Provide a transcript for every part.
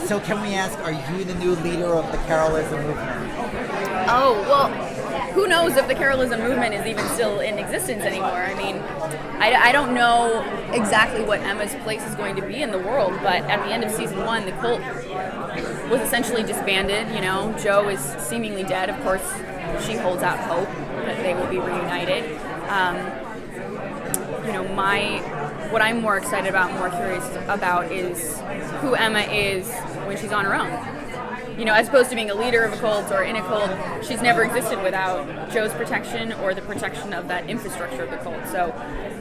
So can we ask, are you the new leader of the Carolism movement? Oh, well, who knows if the Carolism movement is even still in existence anymore. I mean, I don't know exactly what Emma's place is going to be in the world, but at the end of season 1, the cult was essentially disbanded. You know, Joe is seemingly dead. Of course, she holds out hope that they will be reunited. You know, what I'm more excited about, more curious about, is who Emma is when she's on her own. You know, as opposed to being a leader of a cult or in a cult, she's never existed without Joe's protection or the protection of that infrastructure of the cult. So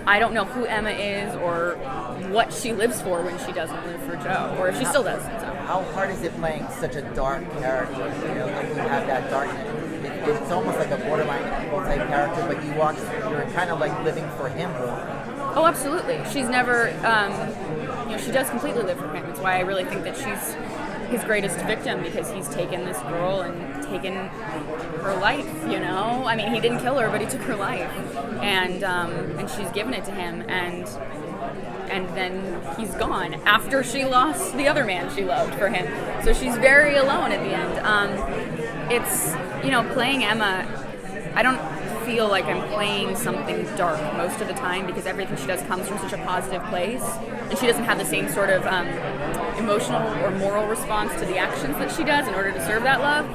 I don't know who Emma is or what she lives for when she doesn't live for Joe, or if she still does. So. How hard is it playing such a dark character? You know, like you have that darkness. It's almost like a borderline evil type character, but you're kind of like living for him more. Oh, absolutely. She's never, you know, she does completely live for him. It's why I really think that she's his greatest victim, because he's taken this girl and taken her life, you know? I mean, he didn't kill her, but he took her life. And she's given it to him, and then he's gone after she lost the other man she loved for him. So she's very alone at the end. It's, you know, playing Emma, I don't feel like I'm playing something dark most of the time, because everything she does comes from such a positive place, and she doesn't have the same sort of emotional or moral response to the actions that she does in order to serve that love.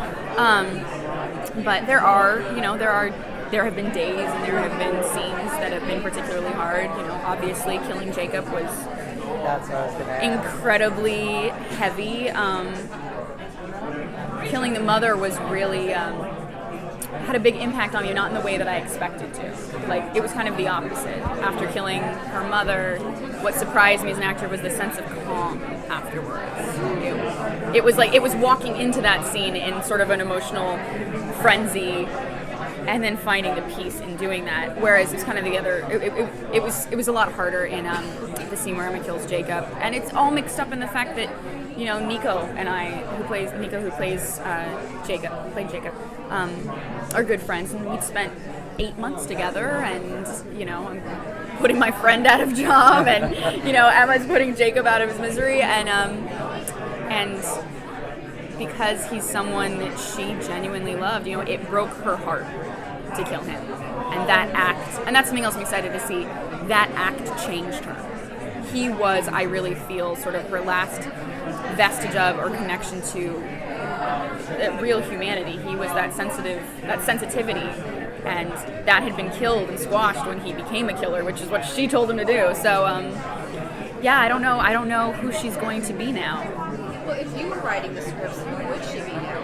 But there have been days and there have been scenes that have been particularly hard. You know, obviously killing Jacob was incredibly heavy. Killing the mother was really had a big impact on me, not in the way that I expected to. Like, it was kind of the opposite. After killing her mother, what surprised me as an actor was the sense of calm afterwards. It was like, it was walking into that scene in sort of an emotional frenzy, and then finding the peace in doing that. Whereas it's kind of the other, it was a lot harder in the scene where Emma kills Jacob. And it's all mixed up in the fact that, you know, Nico who plays Jacob, are good friends, and we'd spent 8 months together, and, you know, I'm putting my friend out of job, and, you know, Emma's putting Jacob out of his misery, and because he's someone that she genuinely loved, you know, it broke her heart to kill him. And that act, and that's something else I'm excited to see, that act changed her. He was, I really feel, sort of her last vestige of or connection to real humanity. He was that sensitivity, and that had been killed and squashed when he became a killer, which is what she told him to do. So, yeah, I don't know who she's going to be now. Well, if you were writing the scripts, who would she be now?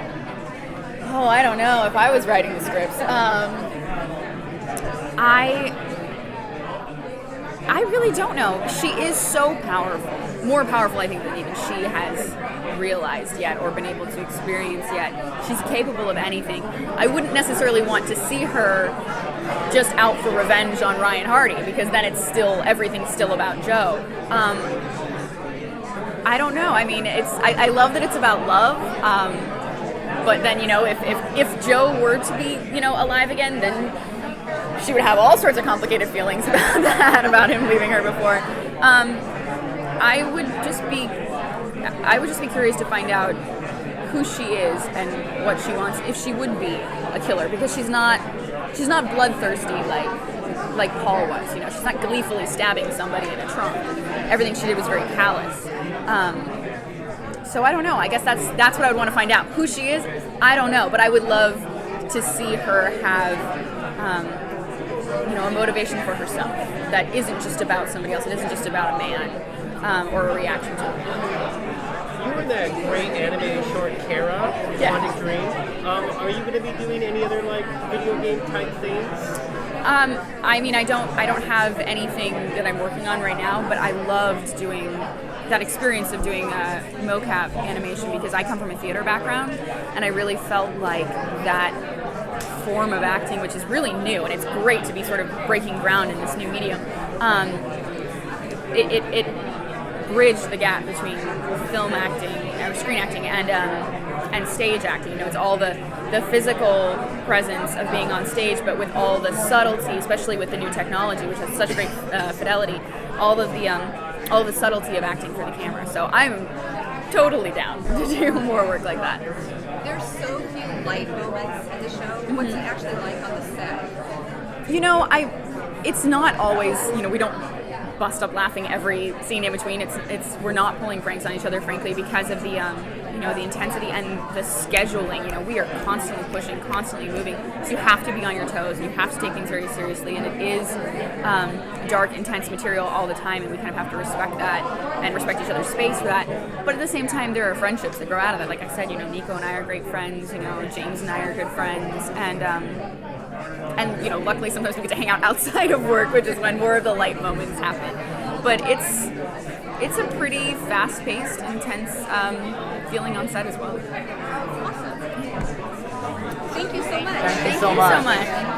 Oh, I don't know if I was writing the scripts. I really don't know. She is so powerful. More powerful, I think, than even she has realized yet or been able to experience yet. She's capable of anything. I wouldn't necessarily want to see her just out for revenge on Ryan Hardy, because then everything's still about Joe. I don't know. I mean, I love that it's about love. But then, you know, if Joe were to be, you know, alive again, then she would have all sorts of complicated feelings about that, about him leaving her before. I would just be curious to find out who she is and what she wants, if she would be a killer, because she's not bloodthirsty like Paul was. You know, she's not gleefully stabbing somebody in a trunk. Everything she did was very callous. So I don't know. I guess that's what I would want to find out. Who she is, I don't know, but I would love to see her have you know, a motivation for herself that isn't just about somebody else. It isn't just about a man or a reaction to him. You were in that great animated short Kara, Quantic Dreams. Are you going to be doing any other like video game type things? I mean, I don't have anything that I'm working on right now, but I loved doing that experience of doing mocap animation, because I come from a theater background, and I really felt like that form of acting, which is really new, and it's great to be sort of breaking ground in this new medium. It bridged the gap between film acting or screen acting and stage acting. You know, it's all the physical presence of being on stage, but with all the subtlety, especially with the new technology, which has such great fidelity. All the subtlety of acting for the camera. So I'm totally down to do more work like that. There's so few light moments in the show. What's it actually like on the set? You know, it's not always, you know, we don't bust up laughing every scene in between. We're not pulling pranks on each other, frankly, because of the, you know, the intensity and the scheduling. You know, we are constantly pushing, constantly moving. So you have to be on your toes, and you have to take things very seriously. And it is dark, intense material all the time, and we kind of have to respect that and respect each other's space for that. But at the same time, there are friendships that grow out of it. Like I said, you know, Nico and I are great friends. You know, James and I are good friends, and you know, luckily sometimes we get to hang out outside of work, which is when more of the light moments happen. But it's a pretty fast-paced, intense feeling on set as well. Thank you so much. Thank you Thank so you much. so much.